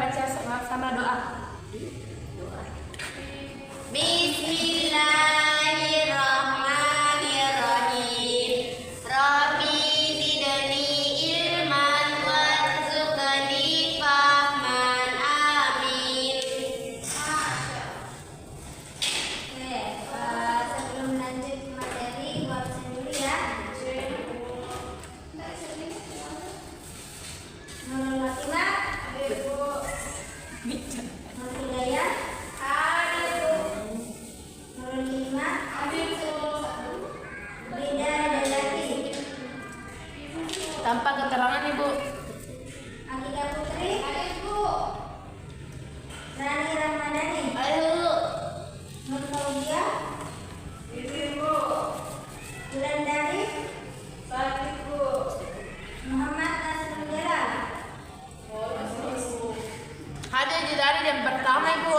baca sama doa. Bismillahirrahmanirrahim. Rabbi zidni ilman warzuqni fahman. Amin. Oke, sebelum lanjut ke materi, gua absen dulu ya. Nurul Fatimah, ada Bu. Nur Hidayah, ada Bu. Nurul Hikmah, ada Bu. Linda Dayati, Tanpa keterangan Ibu. Akida Putri, ada Bu. Rani Ramadhani, Ayo Bu. Nur Fauziah, Bu. Wulandari, Bu. Muhammad Nasrul Jalal, Ada di dari yang pertama Ibu.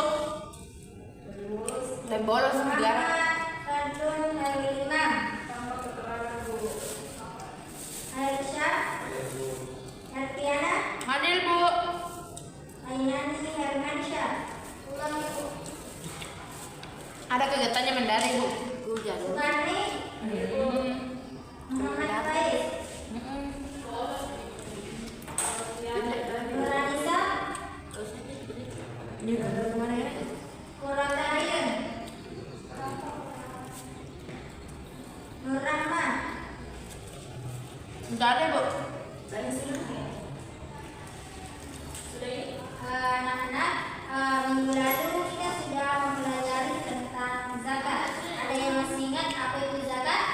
Saya bolos biar. Muhammad Fadlun Hairul Imam, Aisyah, Artiana, Hadir Bu. Ainani Hermansyah, ulang Bu. Ada kegiatannya mendari Bu. Hujan. Sukani, Muhammad Faiz, Nuranisa, Ini kemana ya? Kurotarian, Nur Rahman. Enggak ada Bu. Anak-anak, minggu lalu kita sudah mempelajari tentang zakat. Ada yang masih ingat apa itu zakat?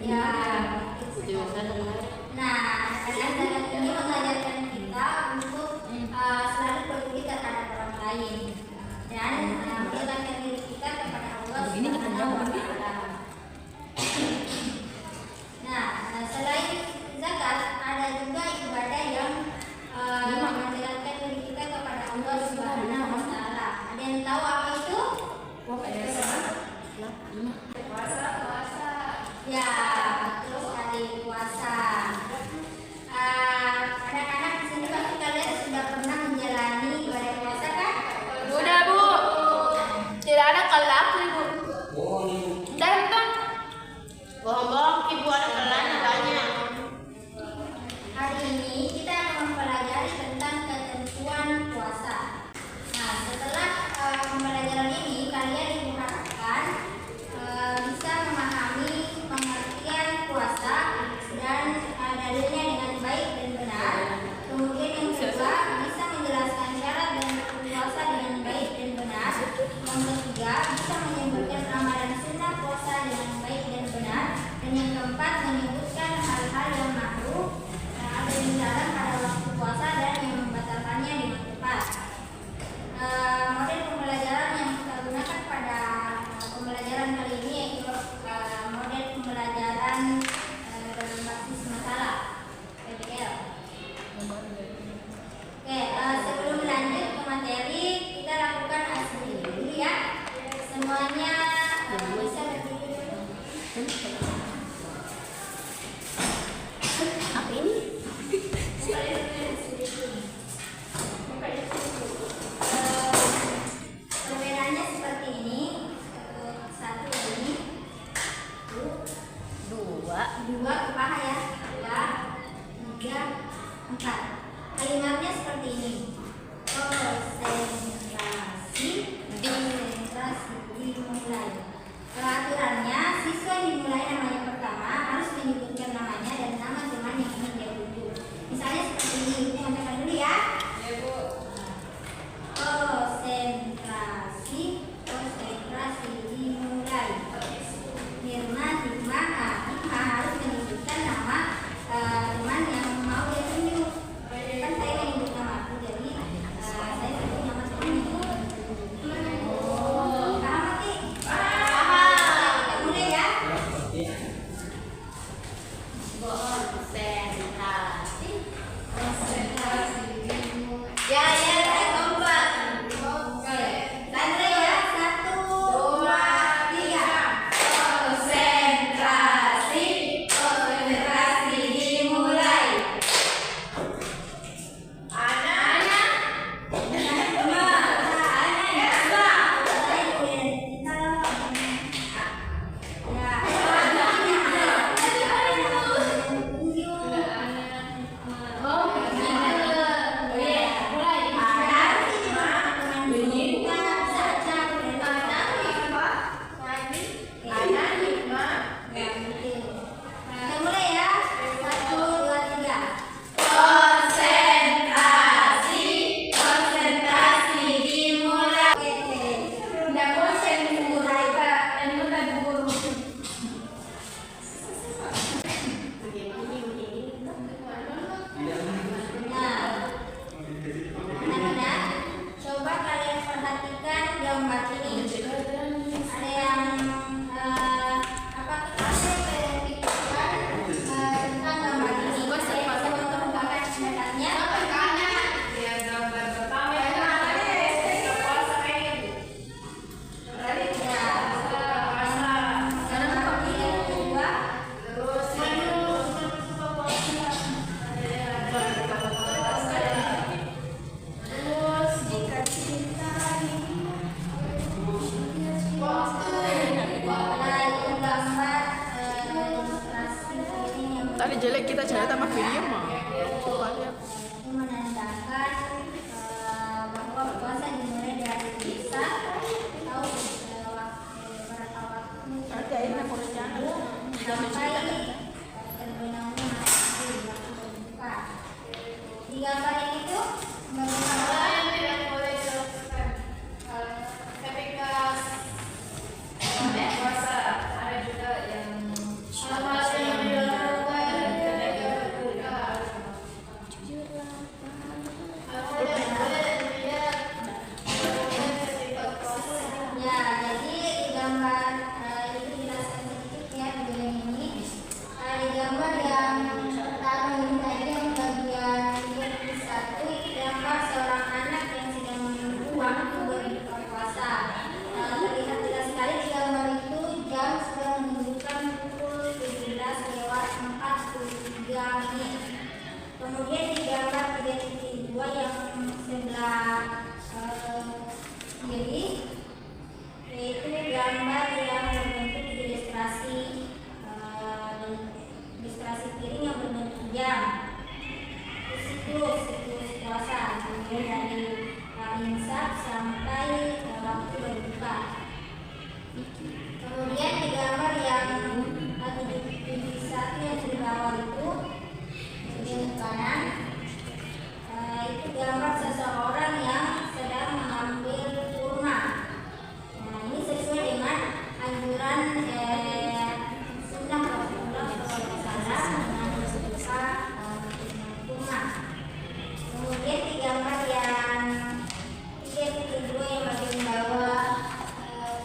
Ya. Nah, zakat ini mengajarkan kita untuk selalu peduli terhadap orang lain dan mendekatkan diri kita kepada Allah Subhanahu wa Ta'ala. Nah, selain zakat ada juga ibadah yang mendekatkan diri kita kepada Allah Subhanahu wa Ta'ala. Ada yang tahu apa itu? Ya, betul sekali, puasa. Anak-anak di sini pasti kalian sudah pernah menjalani ibadah puasa kan? Udah Bu. Tidak ada kalau aku Ibu. Udah kan? Bohong-bohong Ibu, ada kalanya banyak. Hari ini kita akan mempelajari tentang ketentuan puasa. Nah, setelah pembelajaran ini kalian diharapkan bisa memahami pengertian puasa dan dalilnya dengan baik dan benar. Kemudian yang kedua, bisa menjelaskan syarat dan puasa dengan baik dan benar. Yang ketiga, bisa menyebutkan ramalan sunnah puasa dengan baik dan benar. Dan yang keempat, menyebutkan hal-hal yang makruh atau yang dilarang pada waktu puasa dan yang membatalkannya dengan tepat. Model pembelajaran yang kita gunakan pada pembelajaran kali ini yaitu model pembelajaran berbasis masalah PBL. Oke, sebelum lanjut ke materi, kita lakukan asli dulu ya. Semuanya bisa berdiri. Apa ini? Perbedaannya seperti ini. Satu ini, dua paha ya, dua, tiga, empat. Kalimatnya seperti ini. Konsentrasi dimulai. Peraturannya, siswa yang dimulai namanya pertama harus menyebutkan namanya dan nama teman yang ingin dia tuju. Misalnya seperti ini, kita bacakan dulu ya. Konsentrasi dimulai. Mirna, Hikmah, Hikmah harus menyebutkan nama teman yang mau dia tunjuk. Kan saya menyebut nama aku, jadi saya sebut nama temannya. Paham nanti? Paham. Kita mulai ya. Bicara sama video mah. Coba lihat. Itu menandakan bahwa puasa dimulai dari imsak atau beberapa waktu Ada ini perencanaan. sampai terbenamnya matahari waktu berbuka. Di gambar ini tuh bagaimana yang tidak boleh dilakukan ketika puasa, ada juga yang hal-hal yang dilakukan ketika berbuka. Hal-hal yang boleh dilihat ketika puasa. ya, jadi di gambar itu dijelaskan sedikit ya di bagian ini. Di gambar yang pertama ini tadi yang bagian 21 gambar seorang anak yang sedang menunggu waktu berbuka puasa. Terlihat jelas sekali di gambar itu jam sudah menunjukkan pukul 17:43 menit. Kemudian di gambar 3.2 yang sebelah kiri yaitu gambar yang berbentuk ilustrasi ilustrasi piring yang berbentuk jam. Siklus puasa kemudian dari imsak sampai waktu berbuka. Kemudian di gambar yang satu yang di bawah itu bagian kanan itu gambar seseorang yang sedang mengambil kurma. Nah, ini sesuai dengan anjuran sunnah Rasulullah SAW dengan berbuka kurma. Kemudian di gambar yang 3.2 yang bagian bawah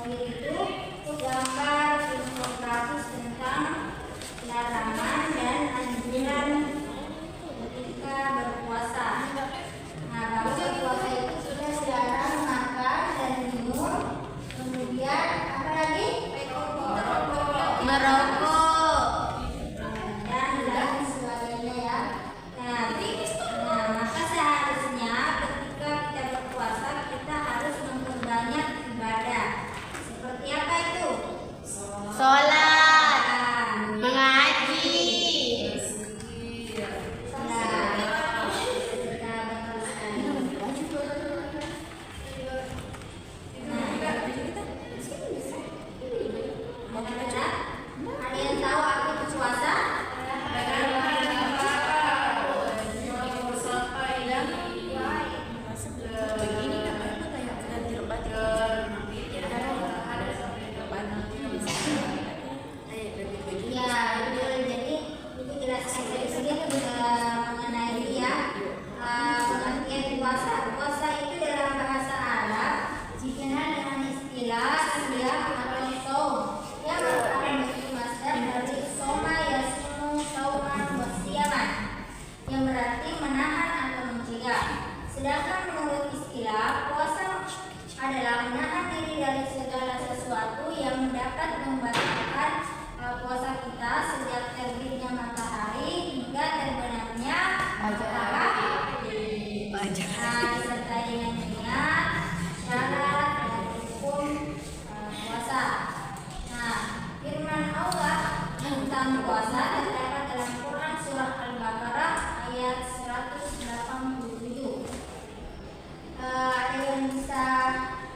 itu gambar infografis tentang larangan dan anjuran ketika berpuasa. Nah, bahwa berpuasa itu sudah dilarang makan dan minum, kemudian apa lagi? Merokok dan lain sebagainya ya. Nah, maka seharusnya ketika kita berpuasa kita harus memperbanyak ibadah. Seperti apa itu? Sholat, Nah, mengaji. ada yang tahu arti berpuasa? Begini namanya kayak ganti obat. Ya, betul. Jadi itu jelaskan dari sini mengenai dia pengertian puasa. Puasa itu dalam bahasa Arab dikenal dengan istilah siyam atau shaum yang merupakan bentuk masdar dari soma yasumu sauman wa siyaman yang berarti menahan atau mencegah. Sedangkan menurut istilah puasa adalah menahan diri dari segala sesuatu yang dapat membatalkan puasa kita sejak terbitnya matahari hingga terbenamnya matahari. Disertai dengan niat, syarat, dan hukum puasa. Nah, firman Allah tentang puasa terdapat dalam Quran surah Al-Baqarah ayat 187. Ada yang bisa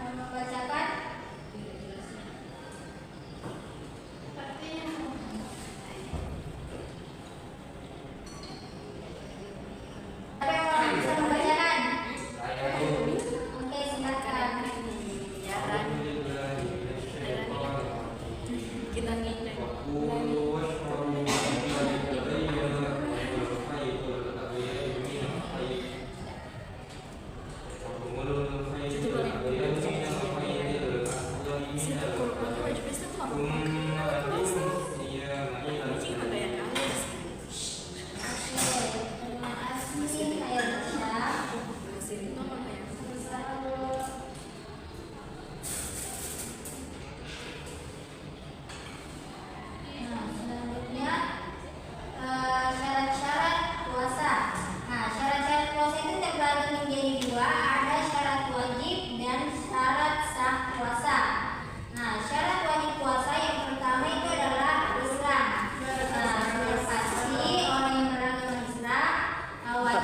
membacakan? Ada yang bisa membacakan? Oke, silakan. Kita ngecek.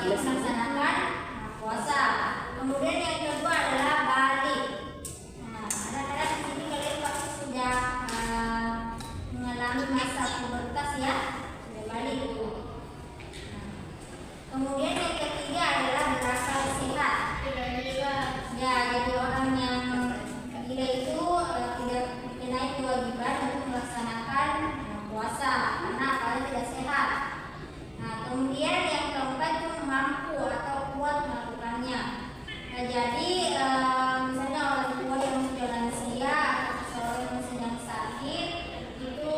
melaksanakan puasa. Kemudian yang kedua adalah balik. Nah, kadang-kadang di sini kalian pasti sudah mengalami masa pubertas ya, sudah balik. Kemudian yang ketiga adalah berakal sehat. Ya, jadi orang yang gila itu tidak dikenai kewajiban untuk melaksanakan puasa karena akalnya tidak sehat. Nah, kemudian yang keempat itu mampu atau kuat melakukannya. Nah, jadi misalnya orang tua yang sudah lansia atau seseorang yang sedang sakit itu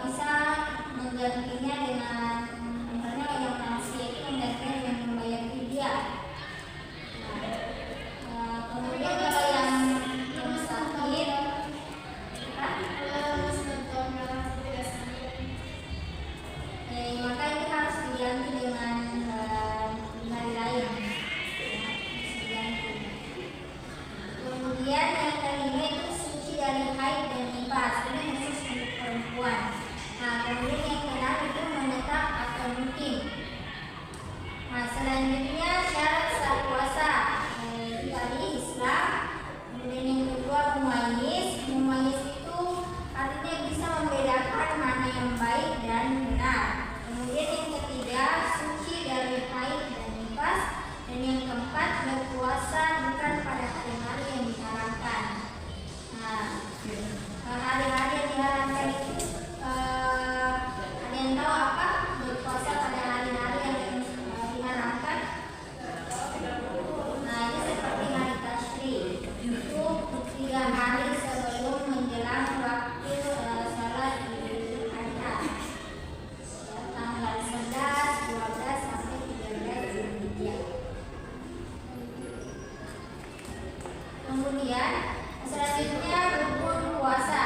bisa menggantinya dengan misalnya yang lansia itu menggantinya dengan membayar fidyah. Kemudian kalau yang sakit maka itu harus diganti dengan hari lain. Kemudian yang kelima itu suci dari haid dan nifas, ini khusus untuk perempuan. Nah, kemudian yang keenam itu menetap atau mukim. Nah, selanjutnya syarat sah puasa itu tadi Islam. Kemudian yang kedua mumayyiz. Mumayyiz itu artinya bisa membedakan mana yang baik dan benar. Kemudian yang ketiga suci dari haid dan nifas. Dan yang keempat berpuasa bukan pada hari-hari yang diharamkan. Nah, hari-hari yang diharamkan itu ada yang tahu apa berpuasa pada hari-hari yang diharamkan? Nah, ini seperti hari tasyrik, itu 3 hari sebelum menjelang waktu salat Idul Adha, tanggal 11, 12 sampai 13 Zulhijjah. Kemudian selanjutnya rukun puasa.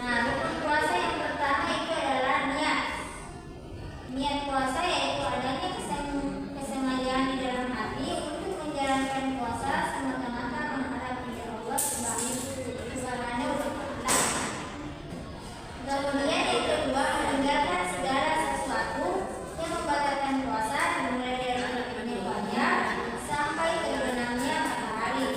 Nah, rukun puasa yang pertama itu adalah niat. Niat puasa yaitu adanya kesengajaan di dalam hati untuk menjalankan puasa semata-mata menghadap ridha Allah Subhanahu wa Ta'ala. Kemudian yang kedua meninggalkan segala sesuatu yang membatalkan puasa dimulai dari terbitnya fajar sampai terbenamnya matahari.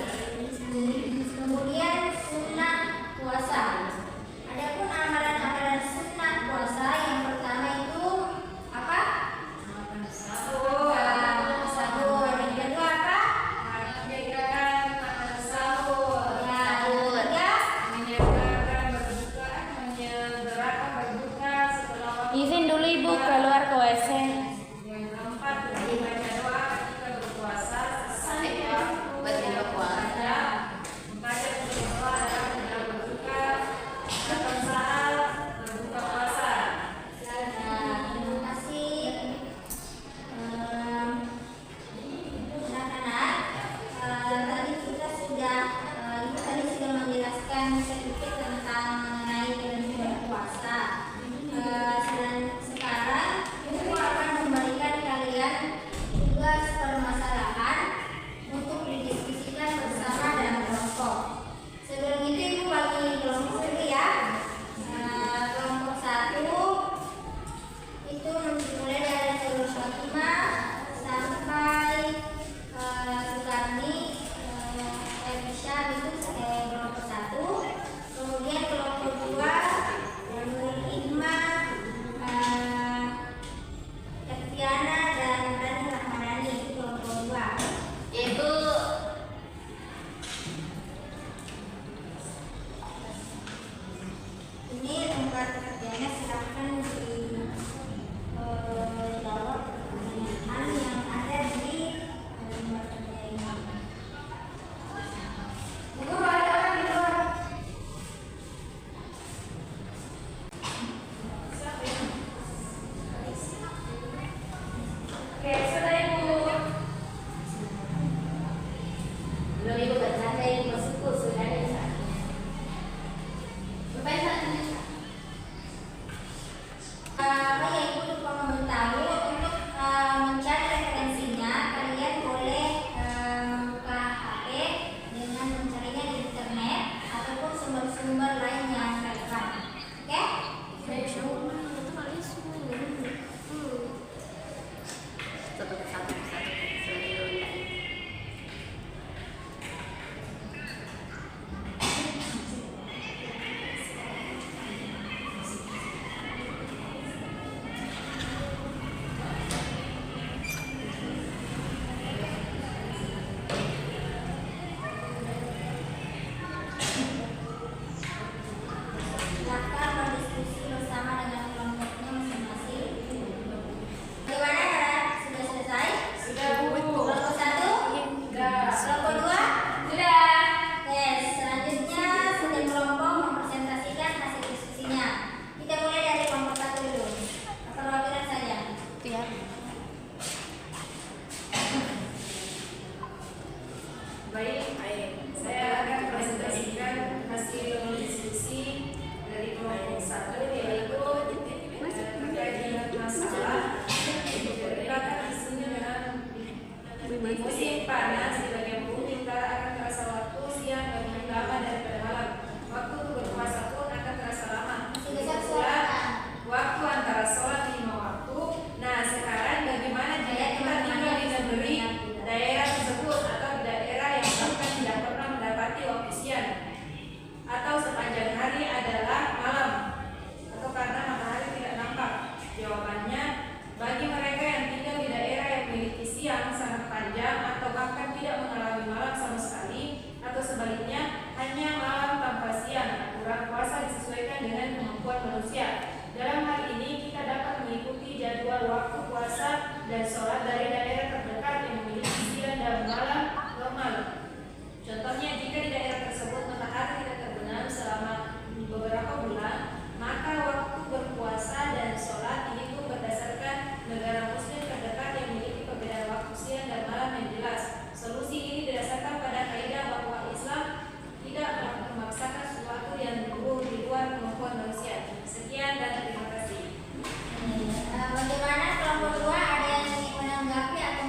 waktu puasa dan sholat dari daerah terdekat yang memiliki siang dan malam normal. Contohnya, jika di daerah tersebut matahari tidak terbenam selama beberapa bulan, maka waktu berpuasa dan sholat dihitung berdasarkan negara muslim terdekat yang memiliki perbedaan waktu siang dan malam yang jelas. Solusi ini didasarkan pada kaidah bahwa Islam tidak memaksakan sesuatu yang di luar kemampuan manusia. Sekian dan terima kasih. Bagaimana kelompok dua, ada yang ingin menanggapi atau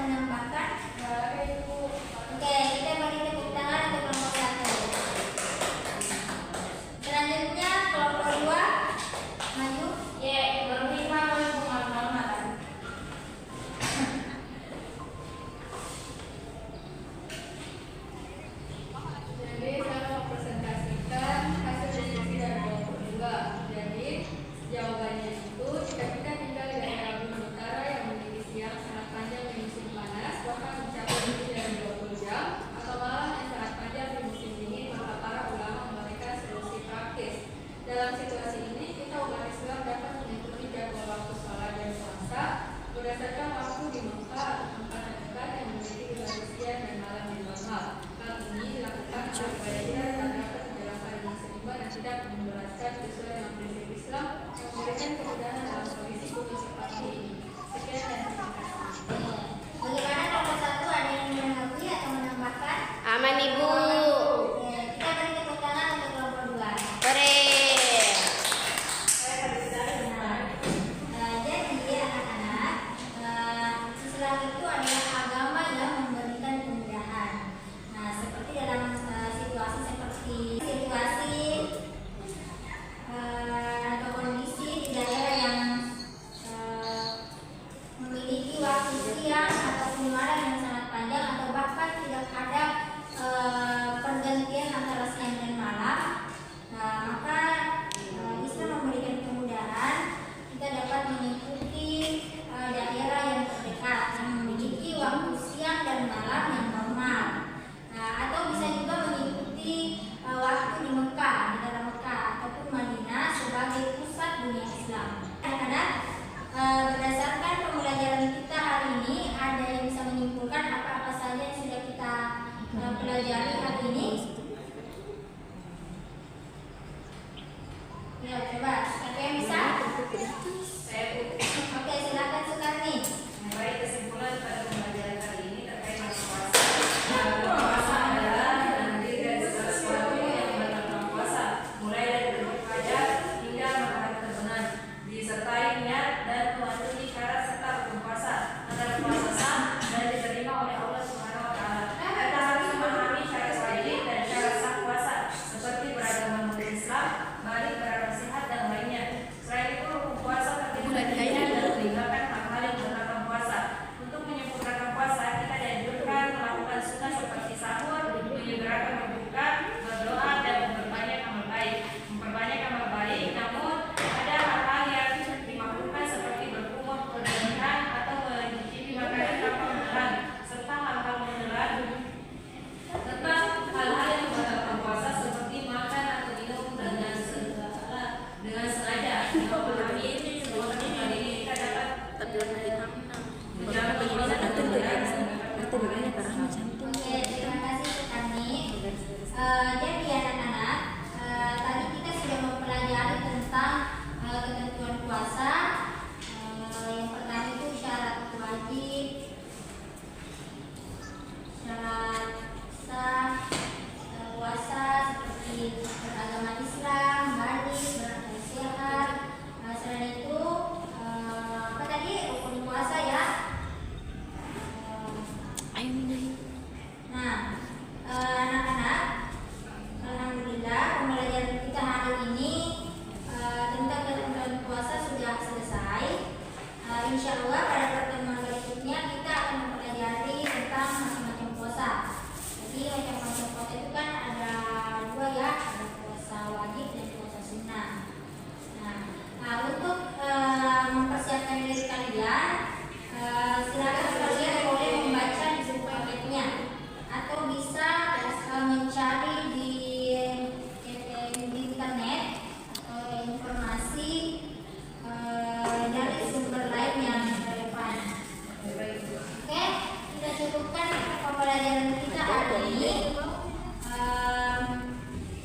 cukupkan pembelajaran kita hari ini.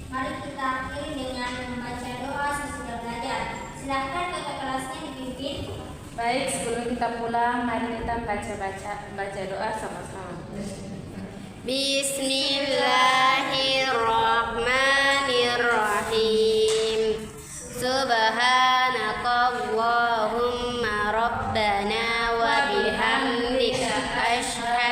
Mari kita akhiri dengan membaca doa sesudah belajar. Silakan kakak kelasnya dipimpin. Baik, sebelum kita pulang, mari kita baca doa sama-sama. Bismillahirrahmanirrahim. Subhanakallahumma rabbana wa bihamdika asyhadu